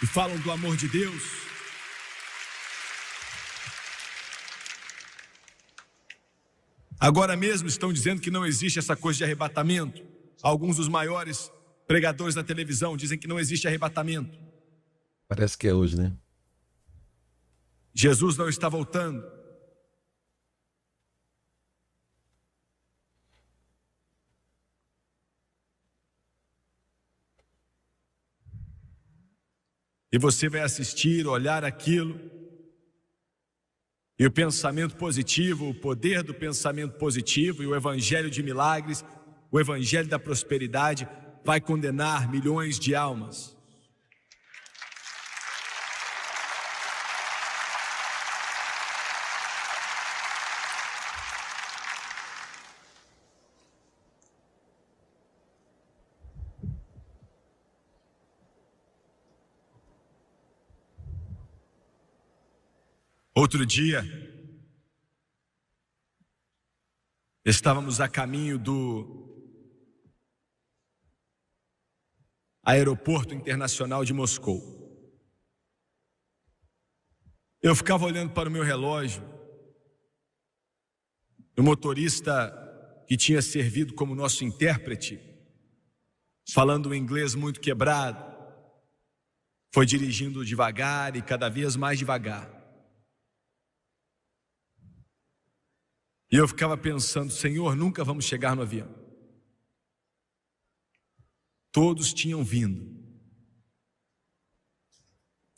E falam do amor de Deus. Agora mesmo estão dizendo que não existe essa coisa de arrebatamento. Alguns dos maiores pregadores da televisão dizem que não existe arrebatamento. Parece que é hoje, né? Jesus não está voltando. E você vai assistir, olhar aquilo, e o pensamento positivo, o poder do pensamento positivo e o evangelho de milagres, o evangelho da prosperidade vai condenar milhões de almas. Outro dia, estávamos a caminho do Aeroporto Internacional de Moscou. Eu ficava olhando para o meu relógio. O motorista que tinha servido como nosso intérprete, falando um inglês muito quebrado, foi dirigindo devagar e cada vez mais devagar. E eu ficava pensando, Senhor, nunca vamos chegar no avião. Todos tinham vindo.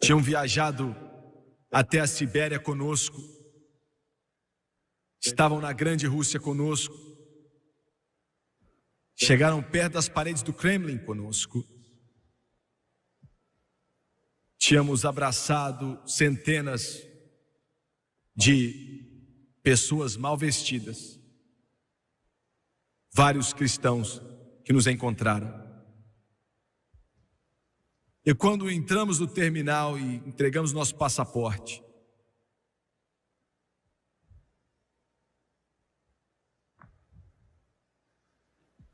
Tinham viajado até a Sibéria conosco. Estavam na grande Rússia conosco. Chegaram perto das paredes do Kremlin conosco. Tínhamos abraçado centenas de pessoas mal vestidas, vários cristãos que nos encontraram. E quando entramos no terminal e entregamos nosso passaporte,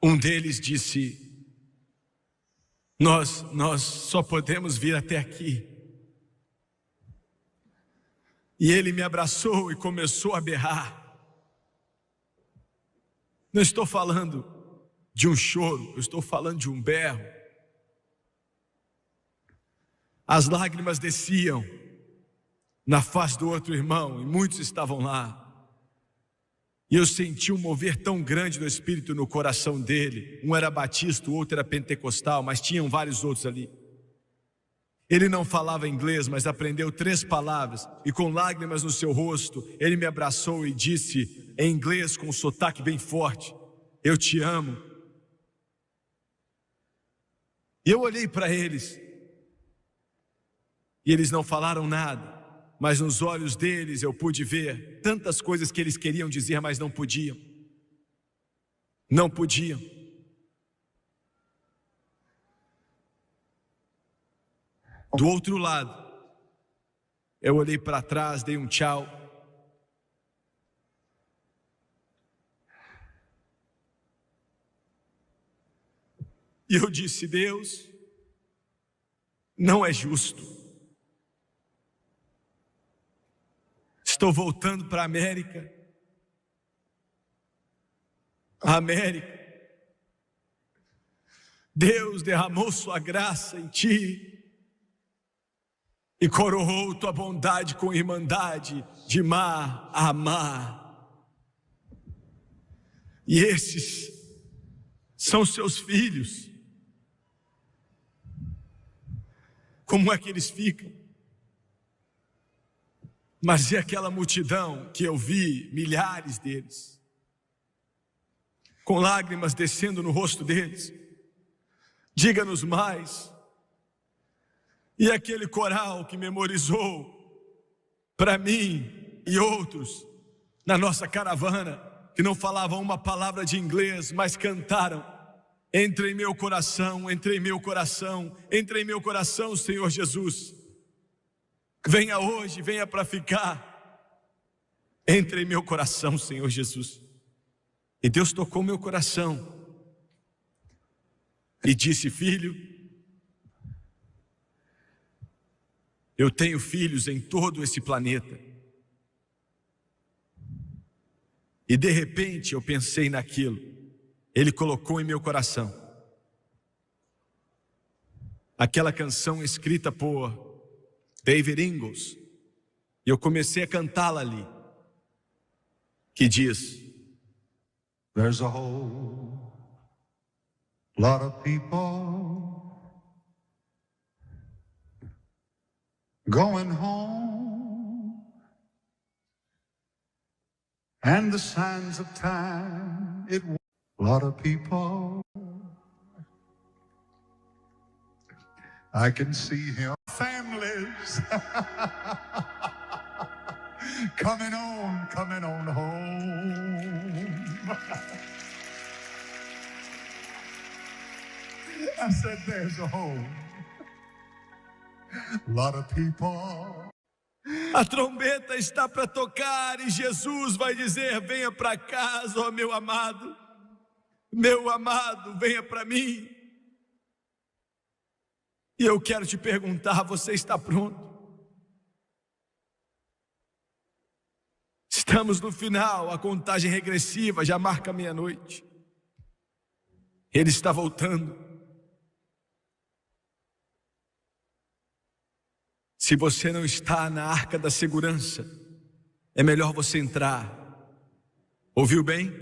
um deles disse: nós só podemos vir até aqui. E ele me abraçou e começou a berrar. Não estou falando de um choro, eu estou falando de um berro. As lágrimas desciam na face do outro irmão, e muitos estavam lá. E eu senti um mover tão grande do Espírito no coração dele. Um era batista, o outro era pentecostal, mas tinham vários outros ali. Ele não falava inglês, mas aprendeu 3 palavras, e com lágrimas no seu rosto, ele me abraçou e disse, em inglês, com um sotaque bem forte: eu te amo. E eu olhei para eles, e eles não falaram nada, mas nos olhos deles eu pude ver tantas coisas que eles queriam dizer, mas não podiam. Não podiam. Do outro lado, eu olhei para trás, dei um tchau. E eu disse: Deus, não é justo. Estou voltando para a América. A América. Deus derramou sua graça em ti e coroou tua bondade com irmandade, de mar a mar. E esses são seus filhos. Como é que eles ficam? Mas e aquela multidão que eu vi, milhares deles, com lágrimas descendo no rosto deles? Diga-nos mais. E aquele coral que memorizou para mim e outros na nossa caravana, que não falavam uma palavra de inglês, mas cantaram: entre em meu coração, entre em meu coração, entre em meu coração, Senhor Jesus. Venha hoje, venha para ficar. Entre em meu coração, Senhor Jesus. E Deus tocou meu coração e disse: filho, eu tenho filhos em todo esse planeta. E de repente eu pensei naquilo. Ele colocou em meu coração aquela canção escrita por David Ingalls, e eu comecei a cantá-la ali, que diz: There's a whole lot of people going home, and the signs of time, a lot of people, I can see him, families coming on home. I said there's a whole lot of people. A trombeta está para tocar e Jesus vai dizer: venha para casa, ó meu amado, venha para mim. E eu quero te perguntar: você está pronto? Estamos no final, a contagem regressiva já marca meia-noite. Ele está voltando. Se você não está na arca da segurança, é melhor você entrar. Ouviu bem?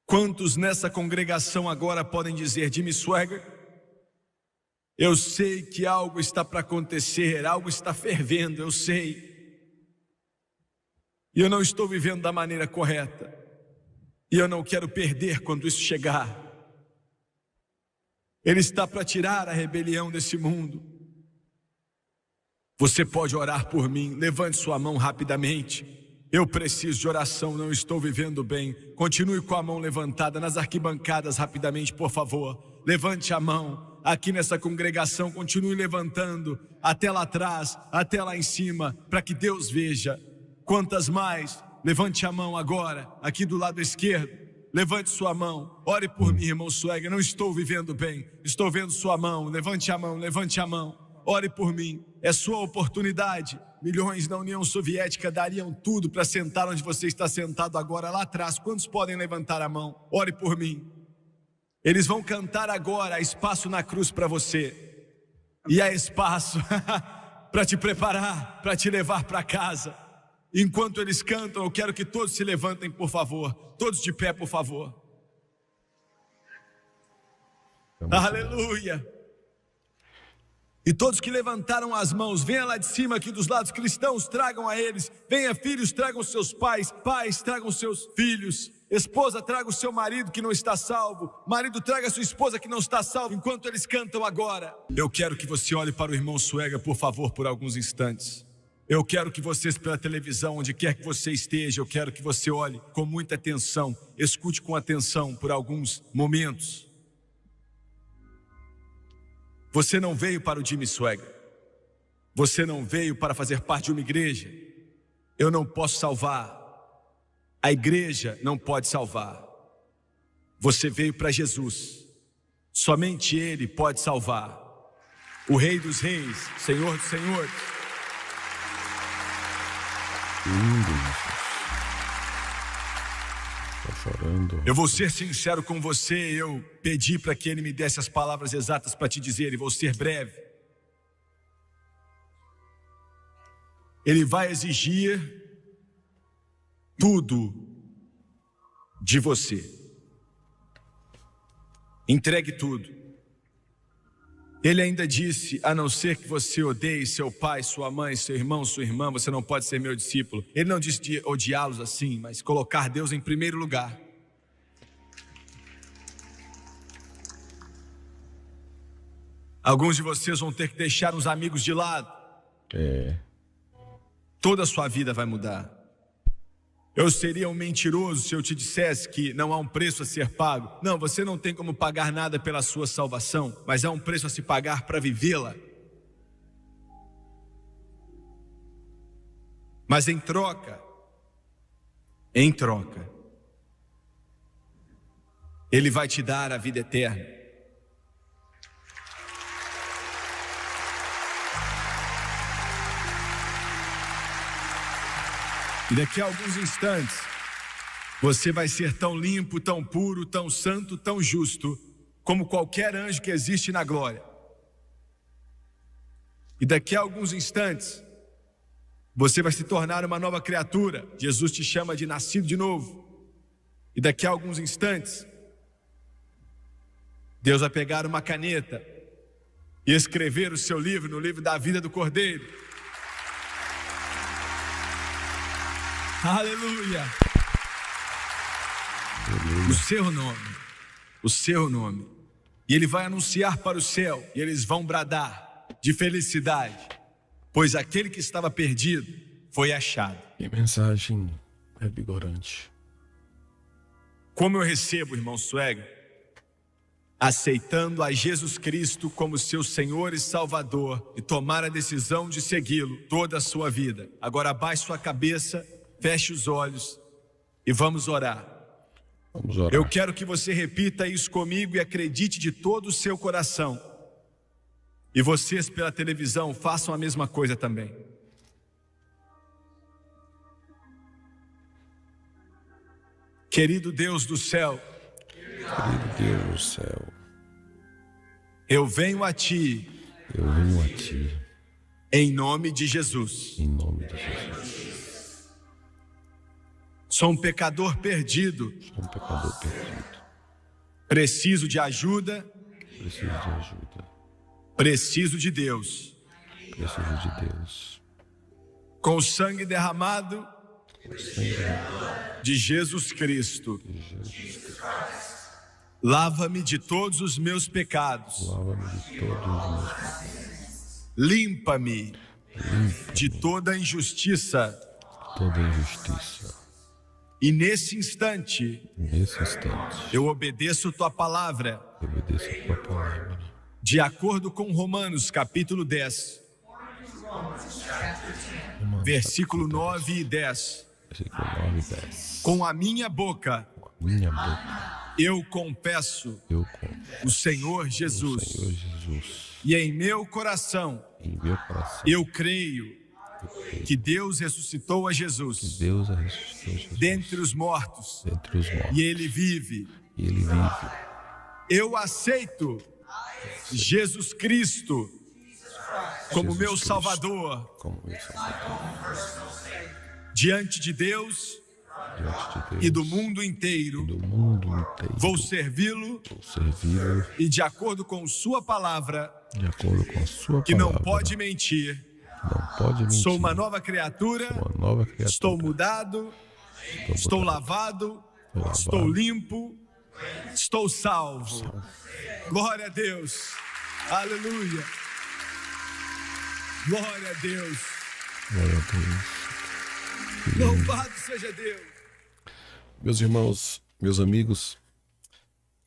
Quantos nessa congregação agora podem dizer: Jimmy Swaggart, eu sei que algo está para acontecer, algo está fervendo, eu sei. E eu não estou vivendo da maneira correta. E eu não quero perder quando isso chegar. Ele está para tirar a rebelião desse mundo. Você pode orar por mim, levante sua mão rapidamente. Eu preciso de oração, não estou vivendo bem. Continue com a mão levantada nas arquibancadas rapidamente, por favor. Levante a mão aqui nessa congregação, continue levantando até lá atrás, até lá em cima, para que Deus veja. Quantas mais? Levante a mão agora, aqui do lado esquerdo. Levante sua mão, ore por mim, irmão Swaggart. Não estou vivendo bem, estou vendo sua mão. Levante a mão, levante a mão. Ore por mim, é sua oportunidade. Milhões na União Soviética dariam tudo para sentar onde você está sentado agora, lá atrás. Quantos podem levantar a mão? Ore por mim. Eles vão cantar agora: há espaço na cruz para você. E há espaço para te preparar, para te levar para casa. Enquanto eles cantam, eu quero que todos se levantem, por favor. Todos de pé, por favor. Aleluia. E todos que levantaram as mãos, venha lá de cima aqui dos lados cristãos, tragam a eles. Venha, filhos, tragam seus pais. Pais, tragam seus filhos. Esposa, traga o seu marido que não está salvo. Marido, traga a sua esposa que não está salva. Enquanto eles cantam agora, eu quero que você olhe para o irmão Swaggart, por favor, por alguns instantes. Eu quero que vocês pela televisão, onde quer que você esteja, eu quero que você olhe com muita atenção, escute com atenção por alguns momentos. Você não veio para o Jimmy Swaggart. Você não veio para fazer parte de uma igreja. Eu não posso salvar. A igreja não pode salvar. Você veio para Jesus. Somente Ele pode salvar. O Rei dos Reis, Senhor dos Senhores. Tá chorando. Eu vou ser sincero com você. Eu pedi para que ele me desse as palavras exatas para te dizer, e vou ser breve. Ele vai exigir tudo de você. Entregue tudo. Ele ainda disse: a não ser que você odeie seu pai, sua mãe, seu irmão, sua irmã, você não pode ser meu discípulo. Ele não disse de odiá-los assim, mas colocar Deus em primeiro lugar. Alguns de vocês vão ter que deixar uns amigos de lado. Toda a sua vida vai mudar. Eu seria um mentiroso se eu te dissesse que não há um preço a ser pago. Não, você não tem como pagar nada pela sua salvação, mas há um preço a se pagar para vivê-la. Mas em troca, Ele vai te dar a vida eterna. E daqui a alguns instantes, você vai ser tão limpo, tão puro, tão santo, tão justo, como qualquer anjo que existe na glória. E daqui a alguns instantes, você vai se tornar uma nova criatura. Jesus te chama de nascido de novo. E daqui a alguns instantes, Deus vai pegar uma caneta e escrever o seu livro no livro da vida do Cordeiro. Aleluia! O seu nome, o seu nome. E ele vai anunciar para o céu, e eles vão bradar de felicidade, pois aquele que estava perdido foi achado. Que mensagem revigorante. Como eu recebo, irmão Swag? Aceitando a Jesus Cristo como seu Senhor e Salvador e tomar a decisão de segui-lo toda a sua vida. Agora abaixe sua cabeça, feche os olhos e vamos orar. Vamos orar. Eu quero que você repita isso comigo e acredite de todo o seu coração. E vocês pela televisão façam a mesma coisa também. Querido Deus do céu, Querido Deus do céu, eu venho a Ti, em nome de Jesus. em nome de Jesus. Sou um pecador perdido, Sou um pecador perdido. preciso de ajuda, Preciso de ajuda. preciso de Deus. Preciso de Deus. Com o sangue derramado de Jesus Cristo, lava-me de todos os meus pecados, Lava-me de todos os meus pecados. limpa-me de toda injustiça. Toda injustiça. E nesse instante, Nesse instante, eu obedeço Tua palavra, eu obedeço a tua palavra. de acordo com Romanos capítulo 10, Romanos, versículo capítulo 9 e 10. Versículo 9 e 10. Com a minha boca Minha boca, eu confesso eu confesso o Senhor o Jesus, Senhor Jesus. e em meu coração Em meu coração, eu creio que Deus ressuscitou a Jesus Deus ressuscitou Jesus dentre os mortos, dentre os mortos. e Ele vive. E Ele vive. Eu aceito Jesus Cristo como Jesus meu Cristo Salvador. como meu Salvador. Diante de Deus Diante de Deus e do mundo inteiro, e do mundo inteiro, vou servi-lo vou servi-lo e de acordo com Sua palavra, de acordo com a sua que palavra. não pode mentir. Não pode mentir. Sou uma nova criatura, Uma nova criatura. estou mudado, estou mudado, lavado, lavado, estou limpo, estou salvo. Glória a Deus. Aleluia. Glória a Deus. Glória a Deus. Louvado seja Deus. Meus irmãos, meus amigos,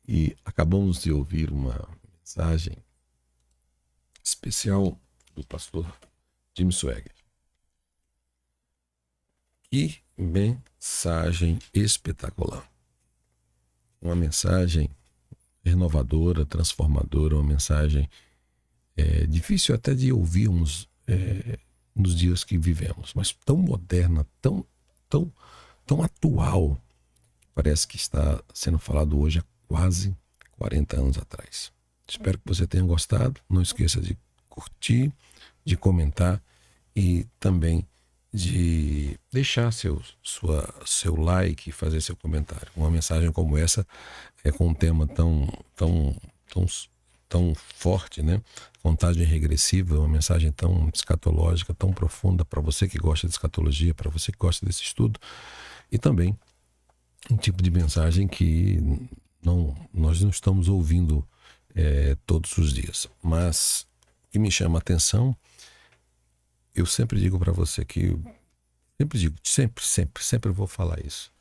e acabamos de ouvir uma mensagem especial do pastor Jim Swagger. Que mensagem espetacular. Uma mensagem renovadora, transformadora, uma mensagem difícil até de ouvirmos nos dias que vivemos, mas tão moderna, tão atual, parece que está sendo falado hoje há quase 40 anos atrás. Espero que você tenha gostado. Não esqueça de curtir, de comentar e também de deixar seu like e fazer seu comentário. Uma mensagem como essa com um tema tão forte, né? Contagem regressiva, uma mensagem tão escatológica, tão profunda para você que gosta de escatologia, para você que gosta desse estudo, e também um tipo de mensagem que nós não estamos ouvindo todos os dias, mas que me chama a atenção. Eu sempre digo para você que sempre vou falar isso.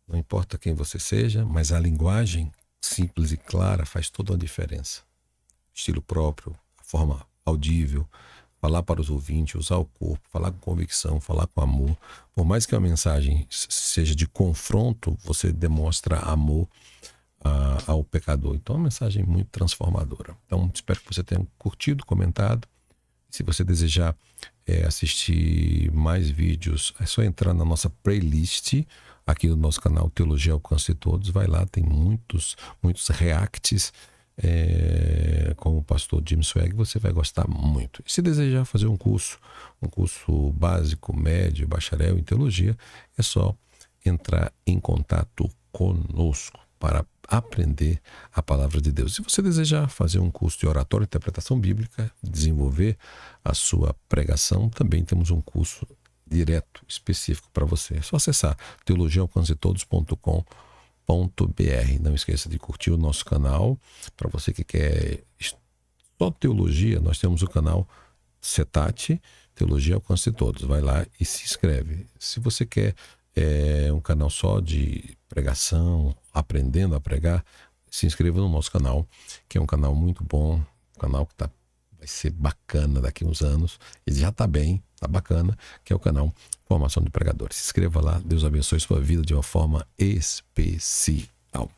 Não importa quem você seja, mas a linguagem simples e clara faz toda a diferença. Estilo próprio, a forma audível, falar para os ouvintes, usar o corpo, falar com convicção, falar com amor. Por mais que a mensagem seja de confronto, você demonstra amor ao pecador. Então é uma mensagem muito transformadora. Então espero que você tenha curtido, comentado. Se você desejar assistir mais vídeos, é só entrar na nossa playlist aqui no nosso canal Teologia Alcance de Todos. Vai lá, tem muitos reacts com o pastor Jim Swag, você vai gostar muito. E se desejar fazer um curso básico, médio, bacharel em teologia, é só entrar em contato conosco para aprender a palavra de Deus. Se você desejar fazer um curso de oratória e interpretação bíblica, desenvolver a sua pregação, também temos um curso direto, específico para você. É só acessar teologiaalcancetodos.com.br. Não esqueça de curtir o nosso canal. Para você que quer só teologia, nós temos o canal Cetate, Teologia Alcance de Todos. Vai lá e se inscreve. Se você quer um canal só de pregação, aprendendo a pregar, se inscreva no nosso canal, que é um canal muito bom, um canal que vai ser bacana daqui a uns anos. Ele já está bem, está bacana, que é o canal Formação de Pregadores. Se inscreva lá, Deus abençoe sua vida de uma forma especial.